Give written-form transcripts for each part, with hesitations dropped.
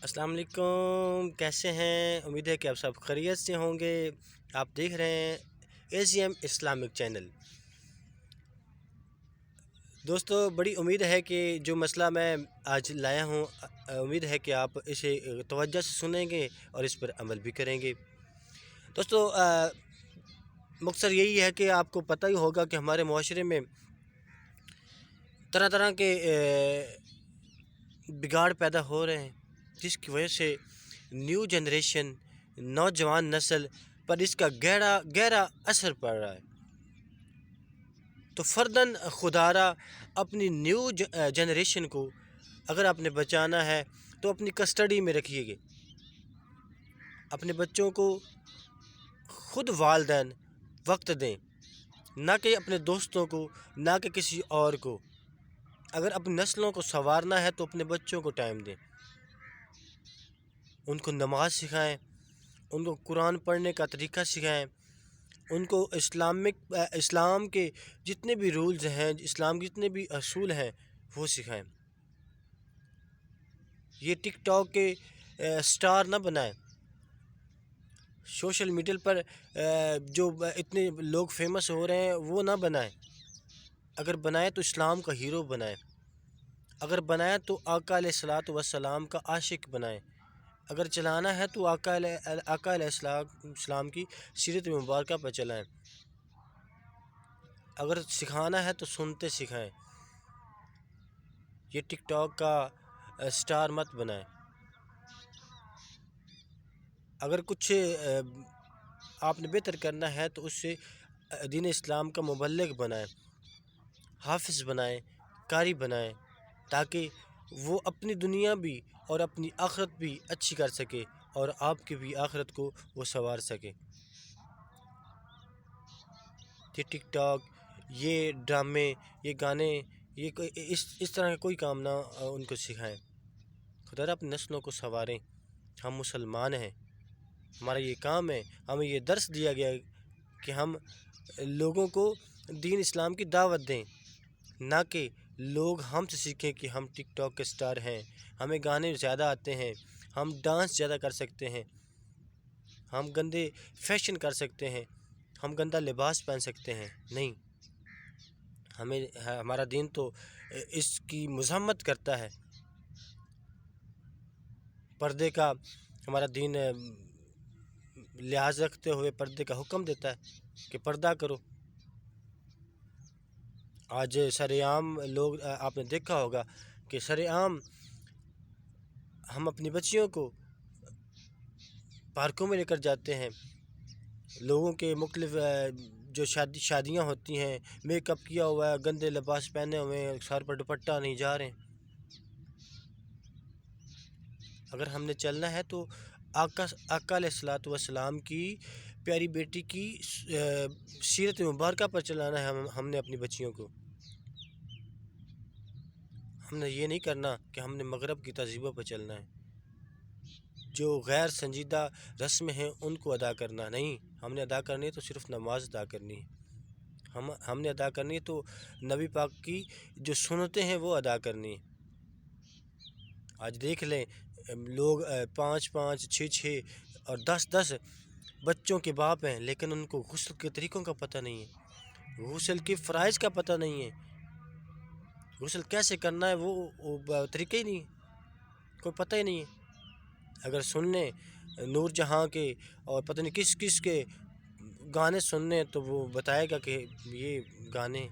السلام علیکم، کیسے ہیں؟ امید ہے کہ آپ سب خیریت سے ہوں گے۔ آپ دیکھ رہے ہیں ACM اسلامک چینل۔ دوستو، بڑی امید ہے کہ جو مسئلہ میں آج لایا ہوں، امید ہے کہ آپ اسے توجہ سے سنیں گے اور اس پر عمل بھی کریں گے۔ دوستو، مقصد یہی ہے کہ آپ کو پتہ ہی ہوگا کہ ہمارے معاشرے میں طرح طرح کے بگاڑ پیدا ہو رہے ہیں، جس کی وجہ سے نیو جنریشن، نوجوان نسل پر اس کا گہرا اثر پڑ رہا ہے۔ تو فرداً خودارا اپنی نیو جنریشن کو اگر آپ نے بچانا ہے تو اپنی کسٹڈی میں رکھیے گے۔ اپنے بچوں کو خود والدین وقت دیں، نہ کہ اپنے دوستوں کو، نہ کہ کسی اور کو۔ اگر اپنی نسلوں کو سنوارنا ہے تو اپنے بچوں کو ٹائم دیں، ان کو نماز سکھائیں، ان کو قرآن پڑھنے کا طریقہ سکھائیں، ان کو اسلام کے جتنے بھی رولز ہیں، اسلام کے جتنے بھی اصول ہیں وہ سکھائیں۔ یہ ٹک ٹاک کے سٹار نہ بنائیں، سوشل میڈیا پر جو اتنے لوگ فیمس ہو رہے ہیں وہ نہ بنائیں۔ اگر بنائیں تو اسلام کا ہیرو بنائیں، اگر بنائیں تو آقا علیہ الصلوۃ والسلام کا عاشق بنائیں، اگر چلانا ہے تو آقا علیہ السلام کی سیرت مبارکہ پر چلائیں، اگر سکھانا ہے تو سنتے سکھائیں۔ یہ ٹک ٹاک کا سٹار مت بنائیں۔ اگر کچھ آپ نے بہتر کرنا ہے تو اس سے دین اسلام کا مبلغ بنائیں، حافظ بنائیں، قاری بنائیں، تاکہ وہ اپنی دنیا بھی اور اپنی آخرت بھی اچھی کر سکے اور آپ کی بھی آخرت کو وہ سنوار سکے۔ یہ ٹک ٹاک، یہ ڈرامے، یہ گانے، یہ اس طرح کا کوئی کام نہ ان کو سکھائیں۔ خدا اپنی نسلوں کو سنواریں۔ ہم مسلمان ہیں، ہمارا یہ کام ہے، ہمیں یہ درس دیا گیا ہے کہ ہم لوگوں کو دین اسلام کی دعوت دیں، نہ کہ لوگ ہم سے سیکھیں کہ ہم ٹک ٹاک کے سٹار ہیں، ہمیں گانے زیادہ آتے ہیں، ہم ڈانس زیادہ کر سکتے ہیں، ہم گندے فیشن کر سکتے ہیں، ہم گندا لباس پہن سکتے ہیں۔ نہیں، ہمارا دین تو اس کی مذمت کرتا ہے۔ پردے کا ہمارا دین لحاظ رکھتے ہوئے پردے کا حکم دیتا ہے کہ پردہ کرو۔ آج سرعام لوگ، آپ نے دیکھا ہوگا کہ سرعام ہم اپنی بچیوں کو پارکوں میں لے کر جاتے ہیں، لوگوں کے مختلف جو شادیاں ہوتی ہیں، میک اپ کیا ہوا ہے، گندے لباس پہنے ہوئے ہیں، سر پر دوپٹہ نہیں جا رہے ہیں۔ اگر ہم نے چلنا ہے تو آقا علیہ الصلوۃ والسلام کی پیاری بیٹی کی سیرت مبارکہ پر چلانا ہے۔ ہم نے اپنی بچیوں کو، ہم نے یہ نہیں کرنا کہ ہم نے مغرب کی تہذیبوں پر چلنا ہے، جو غیر سنجیدہ رسمیں ہیں ان کو ادا کرنا نہیں۔ ہم نے ادا کرنی ہے تو صرف نماز ادا کرنی ہے، ہم نے ادا کرنی ہے تو نبی پاک کی جو سنتیں ہیں وہ ادا کرنی ہے۔ آج دیکھ لیں، لوگ 5 6 اور 10 بچوں کے باپ ہیں، لیکن ان کو غسل کے طریقوں کا پتہ نہیں ہے، غسل کے فرائض کا پتہ نہیں ہے، غسل کیسے کرنا ہے وہ طریقہ ہی نہیں ہے، کوئی پتہ ہی نہیں ہے۔ اگر سننے نور جہاں کے اور پتہ نہیں کس کس کے گانے سننے تو وہ بتائے گا کہ یہ گانے۔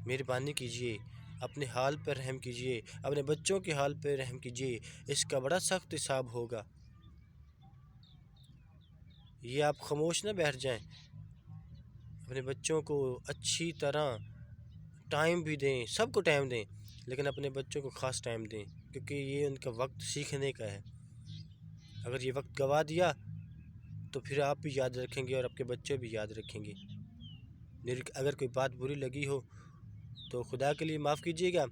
مہربانی کیجیے، اپنے حال پر رحم کیجیے، اپنے بچوں کے حال پر رحم کیجیے، اس کا بڑا سخت حساب ہوگا۔ یہ آپ خاموش نہ بیٹھ جائیں، اپنے بچوں کو اچھی طرح ٹائم بھی دیں، سب کو ٹائم دیں، لیکن اپنے بچوں کو خاص ٹائم دیں، کیونکہ یہ ان کا وقت سیکھنے کا ہے۔ اگر یہ وقت گوا دیا تو پھر آپ بھی یاد رکھیں گے اور آپ کے بچے بھی یاد رکھیں گے۔ اگر کوئی بات بری لگی ہو تو خدا کے لیے معاف کیجیے گا،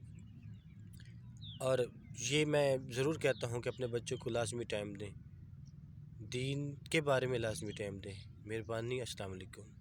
اور یہ میں ضرور کہتا ہوں کہ اپنے بچوں کو لازمی ٹائم دیں، دین کے بارے میں لازمی ٹائم دیں۔ مہربانی، السلام علیکم۔